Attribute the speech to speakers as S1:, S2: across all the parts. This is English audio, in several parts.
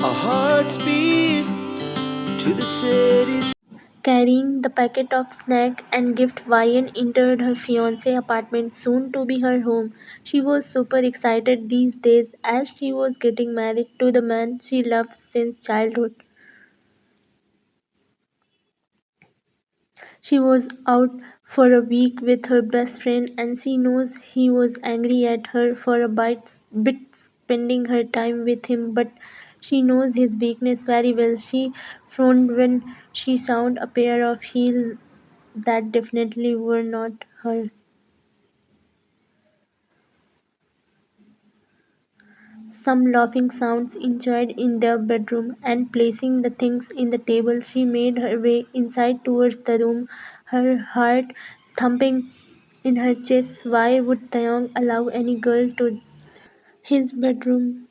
S1: Our hearts beat to the city. Carrying the packet of snack and gift, Vian entered her fiancé apartment, soon to be her home. She was super excited these days as she was getting married to the man she loved since childhood. She was out for a week with her best friend and she knows he was angry at her for a bit spending her time with him, but she knows his weakness very well. She frowned when she saw a pair of heels that definitely were not hers. Some laughing sounds enjoyed in their bedroom, and placing the things in the table, she made her way inside towards the room, her heart thumping in her chest. Why would Taeyong allow any girl to his bedroom?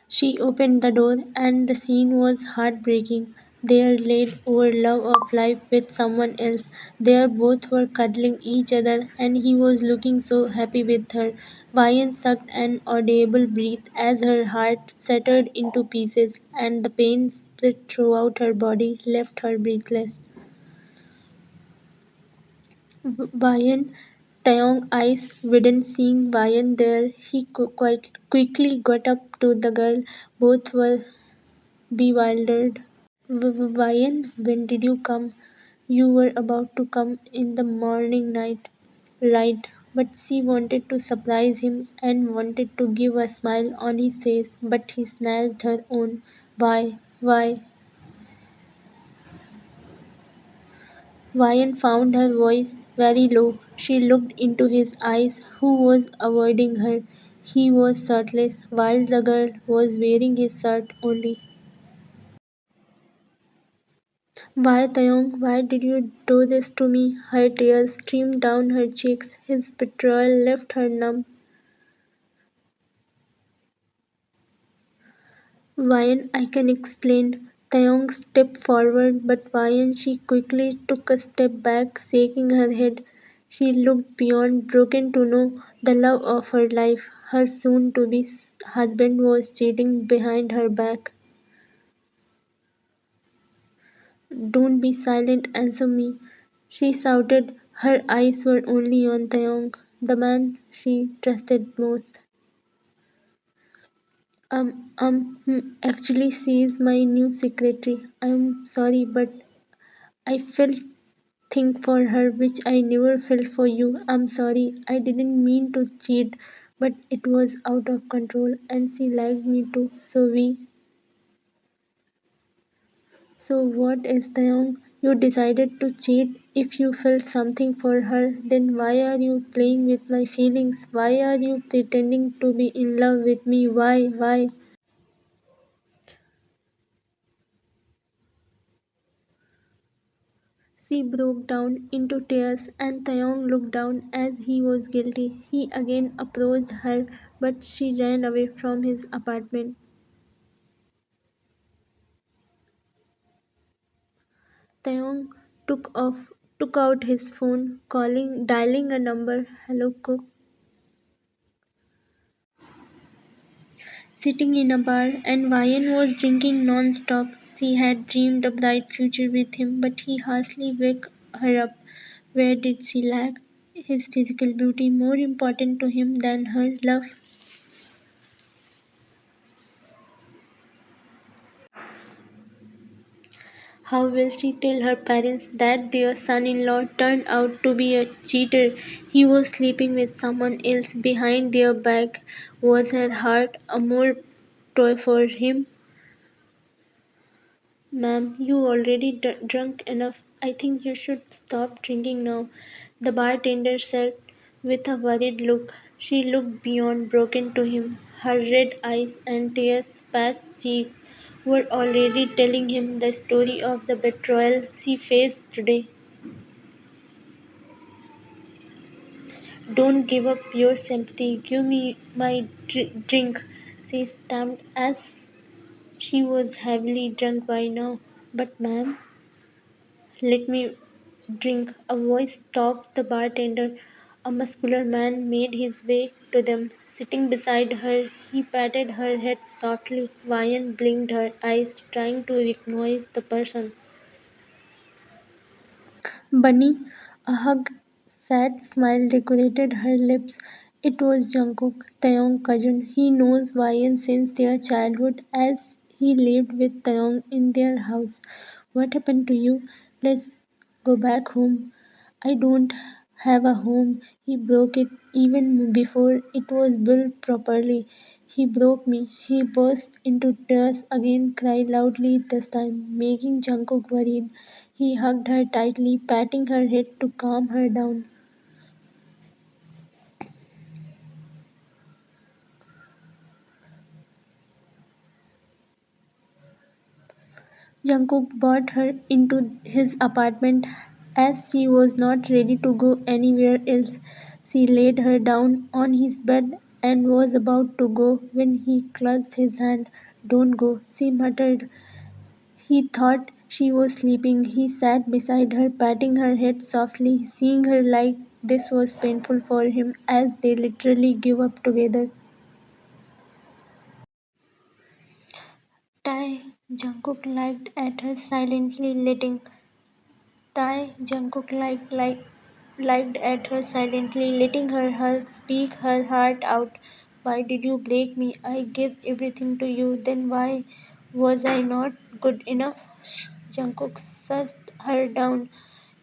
S1: She opened the door, and the scene was heartbreaking. There laid over love of life with someone else. They both were cuddling each other, and he was looking so happy with her. Vian sucked an audible breath as her heart shattered into pieces, and the pain split throughout her body, left her breathless. Vian, Taeyong's eyes widened seeing Vian there. He quite quickly got up to the girl. Both were bewildered. Vian, when did you come? You were about to come in the morning night. Right, but she wanted to surprise him and wanted to give a smile on his face, but he snatched her own. Why? Vian found her voice very low. She looked into his eyes, who was avoiding her. He was shirtless, while the girl was wearing his shirt only. Why, Taeyong, why did you do this to me? Her tears streamed down her cheeks. His betrayal left her numb. Vian, I can explain. Taeyong stepped forward, but Vian, she quickly took a step back, shaking her head. She looked beyond broken to know the love of her life. Her soon to be husband was cheating behind her back. Don't be silent, answer me, she shouted. Her eyes were only on Taeyong, the man she trusted most. Actually, she is my new secretary. I'm sorry, but I felt thing for her which I never felt for you. I'm sorry. I didn't mean to cheat, but it was out of control and she liked me too. So what is Taeyong? You decided to cheat. If you felt something for her, then why are you playing with my feelings? Why are you pretending to be in love with me? Why? She broke down into tears, and Taeyong looked down as he was guilty. He again approached her, but she ran away from his apartment. Taeyong took out his phone, dialing a number. Hello, cook. Sitting in a bar, and Vian was drinking non-stop. She had dreamed a bright future with him, but he harshly woke her up. Where did she lack? His physical beauty more important to him than her love? How will she tell her parents that their son-in-law turned out to be a cheater? He was sleeping with someone else behind their back. Was her heart a more toy for him? Ma'am, you already drunk enough. I think you should stop drinking now, the bartender said with a worried look. She looked beyond broken to him. Her red eyes and tear-splashed cheeks were already telling him the story of the betrayal she faced today. Don't give up your sympathy. Give me my drink, she stamped as she was heavily drunk by now. But, ma'am, Let me drink. A voice stopped the bartender. A muscular man made his way to them. Sitting beside her, he patted her head softly. Vian blinked her eyes, trying to recognize the person. Bunny, a hug, sad smile decorated her lips. It was Jungkook, Taehyung's cousin. He knows Vian since their childhood as he lived with Taehyung in their house. What happened to you? Let's go back home. I don't have a home. He broke it even before it was built properly. He broke me. He burst into tears again, cried loudly this time, making Jungkook worried. He hugged her tightly, patting her head to calm her down. Jungkook brought her into his apartment as she was not ready to go anywhere else. She laid her down on his bed and was about to go when he clutched his hand. Don't go, she muttered. He thought she was sleeping. He sat beside her, patting her head softly. Seeing her like this was painful for him as they literally gave up together. Tai Jungkook laughed at her silently, letting lived at her silently, letting her heart speak her heart out. Why did you break me? I gave everything to you. Then why was I not good enough? Jungkook sussed her down.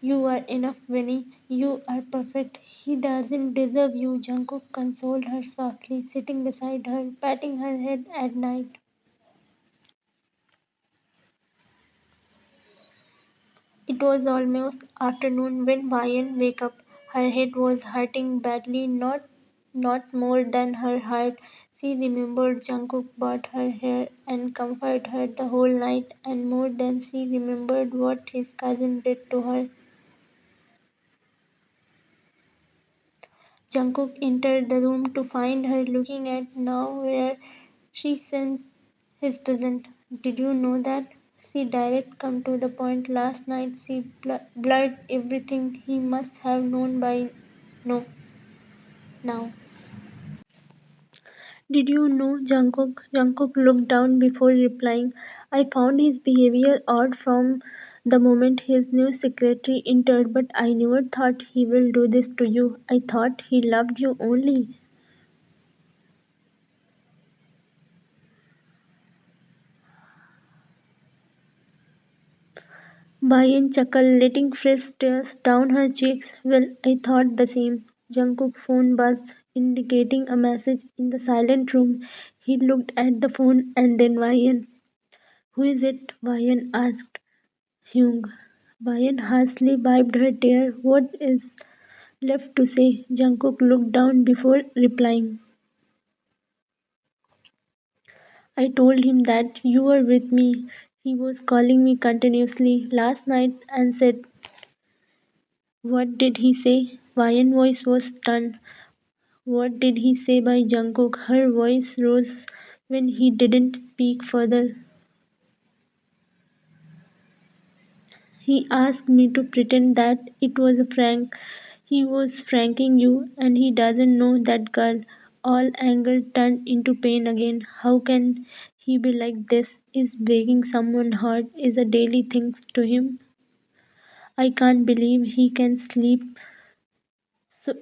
S1: You are enough, Winnie. You are perfect. He doesn't deserve you. Jungkook consoled her softly, sitting beside her, patting her head at night. It was almost afternoon when Vian woke up. Her head was hurting badly, not more than her heart. She remembered Jungkook bought her hair and comforted her the whole night, and more than she remembered what his cousin did to her. Jungkook entered the room to find her looking at now where she sensed his presence. Did you know that? She direct come to the point last night. She blurred everything he must have known by no now. Did you know Jungkook? Jungkook looked down before replying. I found his behavior odd from the moment his new secretary entered, but I never thought he will do this to you. I thought he loved you only. Bayan chuckled, letting fresh tears down her cheeks. Well, I thought the same. Jungkook's phone buzzed, indicating a message in the silent room. He looked at the phone and then Bayan. Who is it? Bayan asked. Hyung. Bayan harshly wiped her tear. What is left to say? Jungkook looked down before replying. I told him that you were with me. He was calling me continuously last night and said, what did he say? Vian's voice was stunned. What did he say by Jungkook? Her voice rose when he didn't speak further. He asked me to pretend that it was a prank. He was pranking you and he doesn't know that girl. All anger turned into pain again. How can he be like this? Is breaking someone's heart is a daily thing to him? I can't believe he can sleep so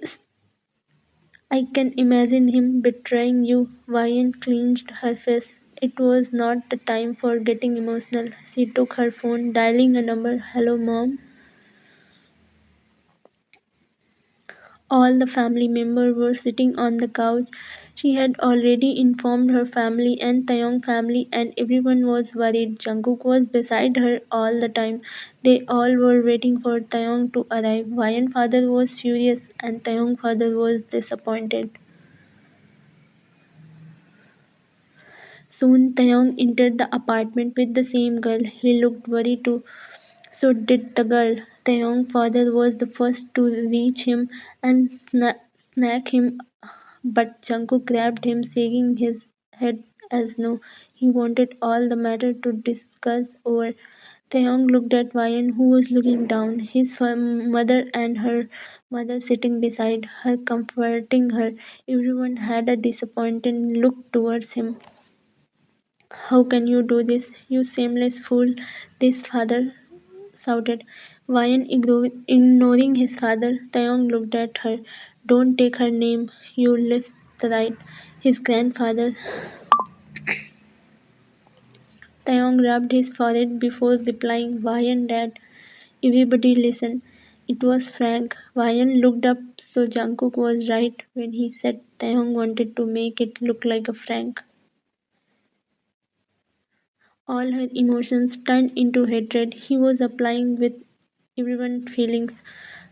S1: I can imagine him betraying you. Vian clenched her face. It was not the time for getting emotional. She took her phone, dialing a number. Hello, mom. All the family members were sitting on the couch. She had already informed her family and Taeyong family, and everyone was worried. Jungkook was beside her all the time. They all were waiting for Taeyong to arrive. Vian father was furious, and Taeyong father was disappointed. Soon Taeyong entered the apartment with the same girl. He looked worried too. So did the girl. Taeyong's father was the first to reach him and snag him, but Jungkook grabbed him, shaking his head as no. He wanted all the matter to discuss over. Taeyong looked at Vian, who was looking down, his mother and her mother sitting beside her, comforting her. Everyone had a disappointed look towards him. How can you do this, you shameless fool? His father shouted. Vian ignoring his father, Taeyong looked at her. Don't take her name, you right. His grandfather Taeyong rubbed his forehead before replying, Vian, Dad. Everybody listened. It was Frank. Vian looked up, so Jungkook was right when he said Taehyung wanted to make it look like a Frank. All her emotions turned into hatred. He was applying with everyone's feelings.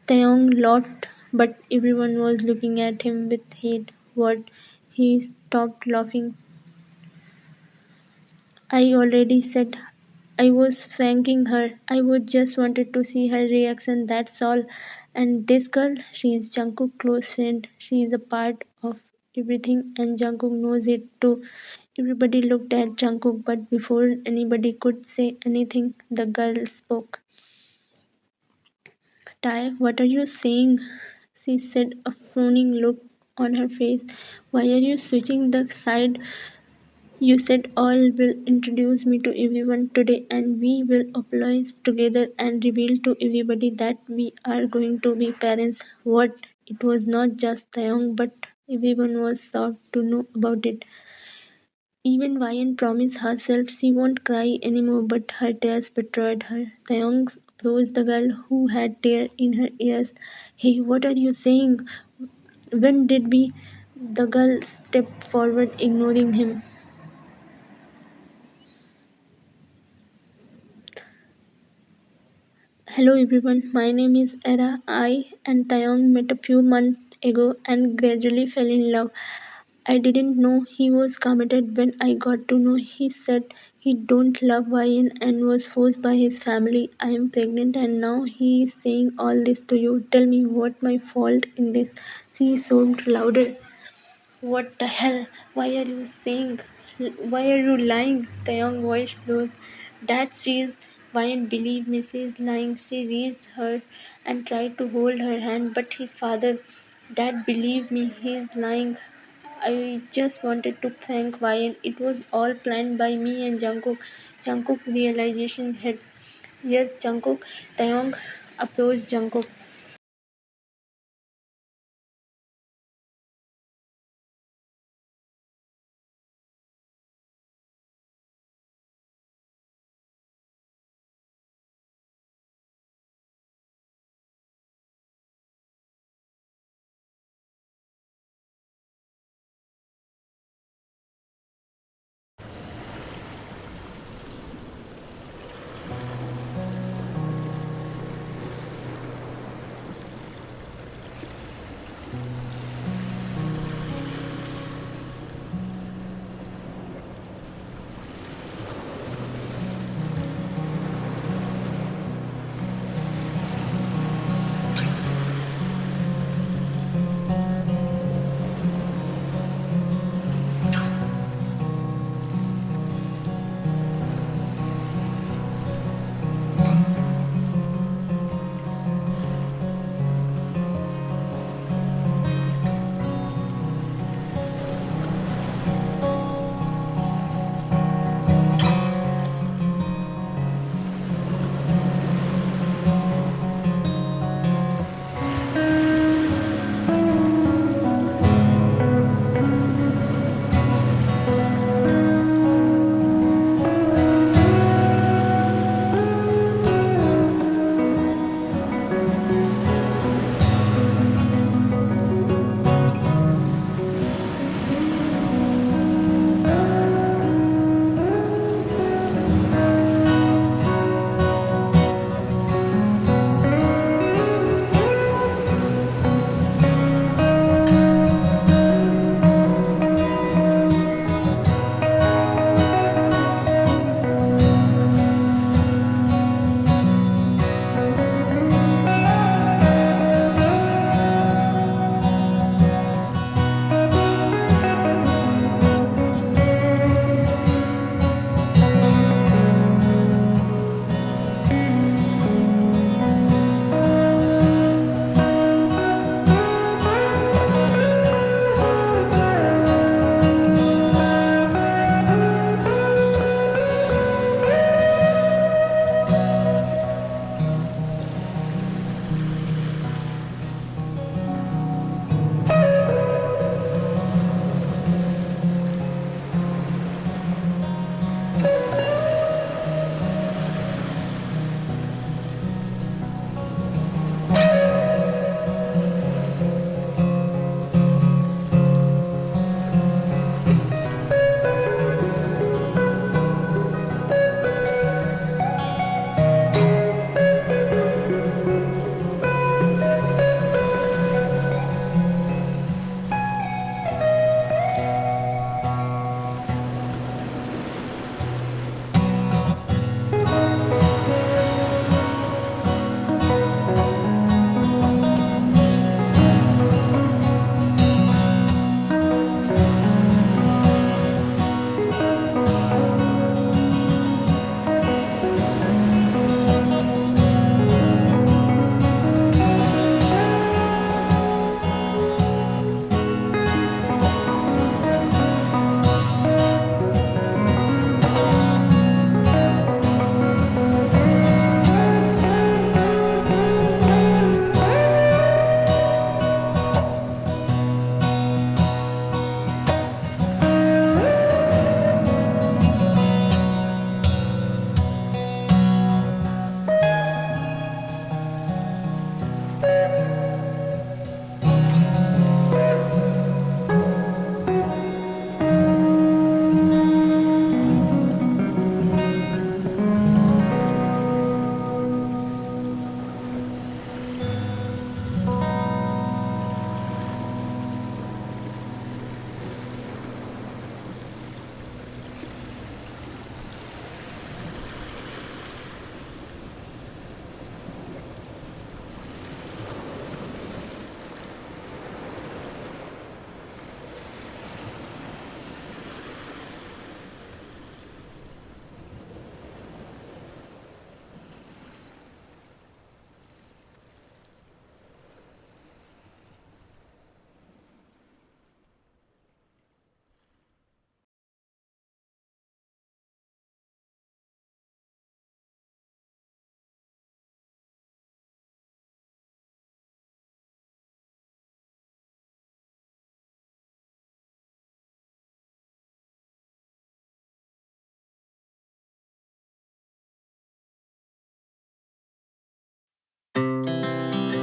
S1: Taehyung laughed, but everyone was looking at him with hate. What? He stopped laughing. I already said I was thanking her. I would just wanted to see her reaction, that's all. And this girl, she is Jungkook's close friend. She is a part of everything and Jungkook knows it too. Everybody looked at Jungkook, but before anybody could say anything, the girl spoke. Tai, what are you saying? She said, a frowning look on her face. Why are you switching the side? You said all will introduce me to everyone today and we will apologize together and reveal to everybody that we are going to be parents. What? It was not just Taeyong but everyone was shocked to know about it. Even Vian promised herself she won't cry anymore but her tears betrayed her. Taeyong approached the girl who had tears in her ears. Hey, what are you saying? When did we? The girl stepped forward ignoring him. Hello everyone, my name is Era. I and Taeyong met a few months ago and gradually fell in love. I didn't know he was committed when I got to know he said he don't love Ryan and was forced by his family. I am pregnant and now he is saying all this to you. Tell me what my fault in this. She sobbed louder. What the hell? Why are you saying? Why are you lying? The young voice rose. Dad, she is. Why and believe me, she is lying. She raised her and tried to hold her hand, but his father, Dad, believe me, he is lying. I just wanted to thank Ryan. It was all planned by me and Jungkook. Jungkook realization hits. Yes, Jungkook. Taeyong approached Jungkook.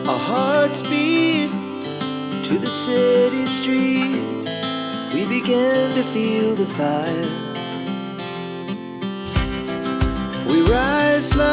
S2: Our hearts beat to the city streets. We began to feel the fire. We rise like